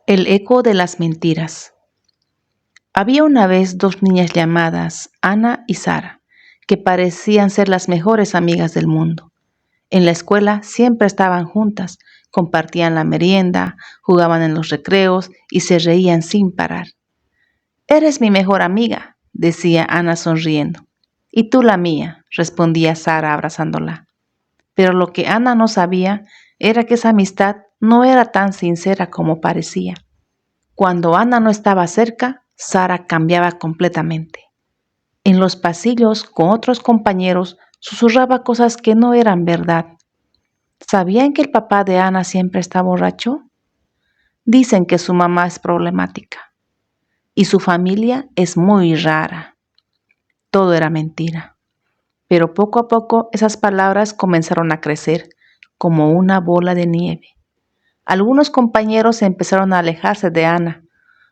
El eco de las mentiras. Había una vez dos niñas llamadas Ana y Sara, que parecían ser las mejores amigas del mundo. En la escuela siempre estaban juntas, compartían la merienda, jugaban en los recreos y se reían sin parar. «Eres mi mejor amiga», decía Ana sonriendo. «Y tú la mía», respondía Sara abrazándola. Pero lo que Ana no sabía era que esa amistad no era tan sincera como parecía. Cuando Ana no estaba cerca, Sara cambiaba completamente. En los pasillos, con otros compañeros, susurraba cosas que no eran verdad. ¿Sabían que el papá de Ana siempre está borracho? Dicen que su mamá es problemática y su familia es muy rara. Todo era mentira. Pero poco a poco esas palabras comenzaron a crecer como una bola de nieve. Algunos compañeros empezaron a alejarse de Ana,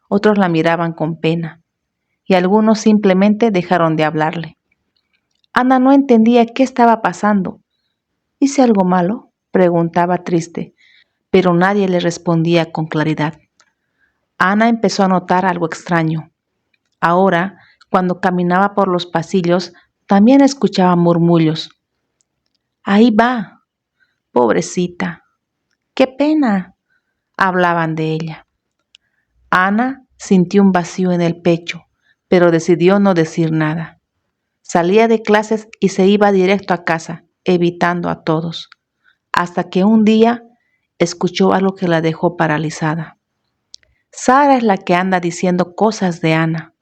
otros la miraban con pena y algunos simplemente dejaron de hablarle. Ana no entendía qué estaba pasando. ¿Hice algo malo?, preguntaba triste, pero nadie le respondía con claridad. Ana empezó a notar algo extraño. Ahora, cuando caminaba por los pasillos, también escuchaba murmullos. «Ahí va, pobrecita, qué pena», hablaban de ella. Ana sintió un vacío en el pecho, pero decidió no decir nada. Salía de clases y se iba directo a casa, evitando a todos, hasta que un día escuchó algo que la dejó paralizada. Sara es la que anda diciendo cosas de Ana.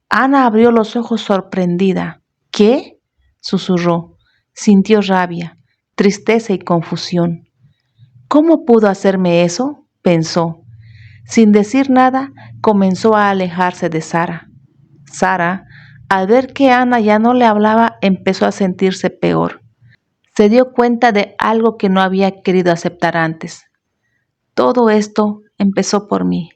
Ana abrió los ojos sorprendida. ¿Qué?, susurró. Sintió rabia, tristeza y confusión. ¿Cómo pudo hacerme eso?, pensó. Sin decir nada, comenzó a alejarse de Sara. Sara, al ver que Ana ya no le hablaba, empezó a sentirse peor. Se dio cuenta de algo que no había querido aceptar antes. Todo esto empezó por mí.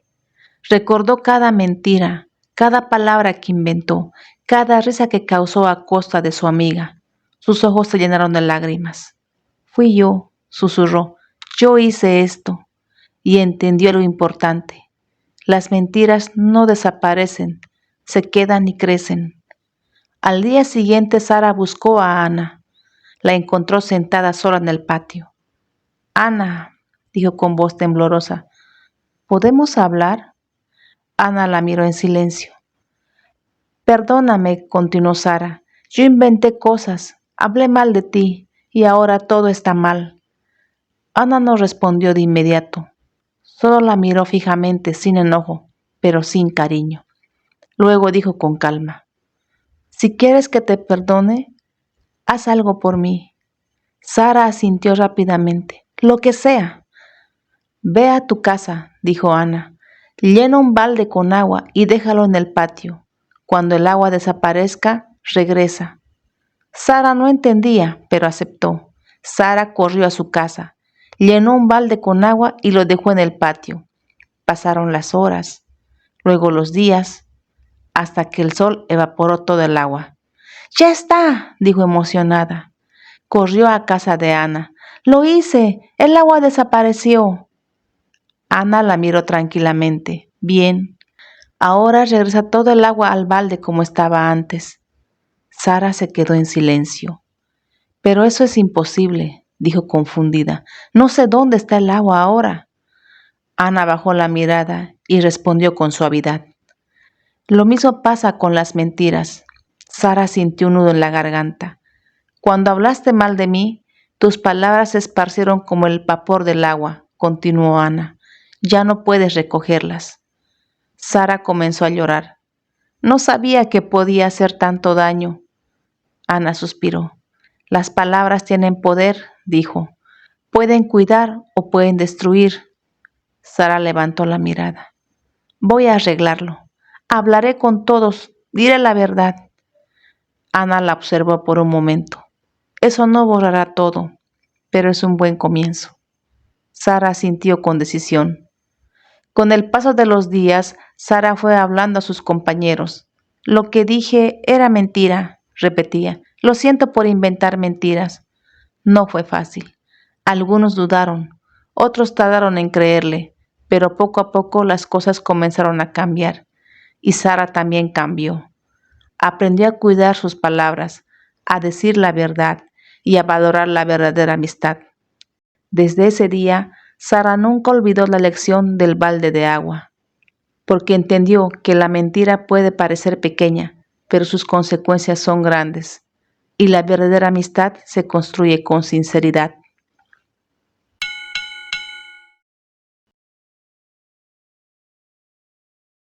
Recordó cada mentira, cada palabra que inventó, cada risa que causó a costa de su amiga. Sus ojos se llenaron de lágrimas. «Fui yo», susurró. «Yo hice esto». Y entendió lo importante. Las mentiras no desaparecen, se quedan y crecen. Al día siguiente Sara buscó a Ana. La encontró sentada sola en el patio. «Ana», dijo con voz temblorosa, «¿podemos hablar?». Ana la miró en silencio. «Perdóname», continuó Sara, «yo inventé cosas, hablé mal de ti y ahora todo está mal». Ana no respondió de inmediato. Solo la miró fijamente, sin enojo, pero sin cariño. Luego dijo con calma: «Si quieres que te perdone, haz algo por mí». Sara asintió rápidamente. «Lo que sea». «Ve a tu casa», dijo Ana. «Llena un balde con agua y déjalo en el patio. Cuando el agua desaparezca, regresa». Sara no entendía, pero aceptó. Sara corrió a su casa, llenó un balde con agua y lo dejó en el patio. Pasaron las horas, luego los días, hasta que el sol evaporó todo el agua. «¡Ya está!», dijo emocionada. Corrió a casa de Ana. «Lo hice, el agua desapareció». Ana la miró tranquilamente. «Bien, ahora regresa todo el agua al balde como estaba antes». Sara se quedó en silencio. «Pero eso es imposible», dijo confundida. «No sé dónde está el agua ahora». Ana bajó la mirada y respondió con suavidad: «Lo mismo pasa con las mentiras». Sara sintió un nudo en la garganta. «Cuando hablaste mal de mí, tus palabras se esparcieron como el vapor del agua», continuó Ana. «Ya no puedes recogerlas». Sara comenzó a llorar. «No sabía que podía hacer tanto daño». Ana suspiró. «Las palabras tienen poder», dijo. «Pueden cuidar o pueden destruir». Sara levantó la mirada. «Voy a arreglarlo. Hablaré con todos. Diré la verdad». Ana la observó por un momento. «Eso no borrará todo, pero es un buen comienzo». Sara asintió con decisión. Con el paso de los días, Sara fue hablando a sus compañeros. «Lo que dije era mentira», repetía. «Lo siento por inventar mentiras». No fue fácil. Algunos dudaron, otros tardaron en creerle, Pero poco a poco las cosas comenzaron a cambiar y Sara también cambió. Aprendió a cuidar sus palabras, a decir la verdad y a valorar la verdadera amistad. Desde ese día, Sara nunca olvidó la lección del balde de agua, porque entendió que la mentira puede parecer pequeña, pero sus consecuencias son grandes, y la verdadera amistad se construye con sinceridad.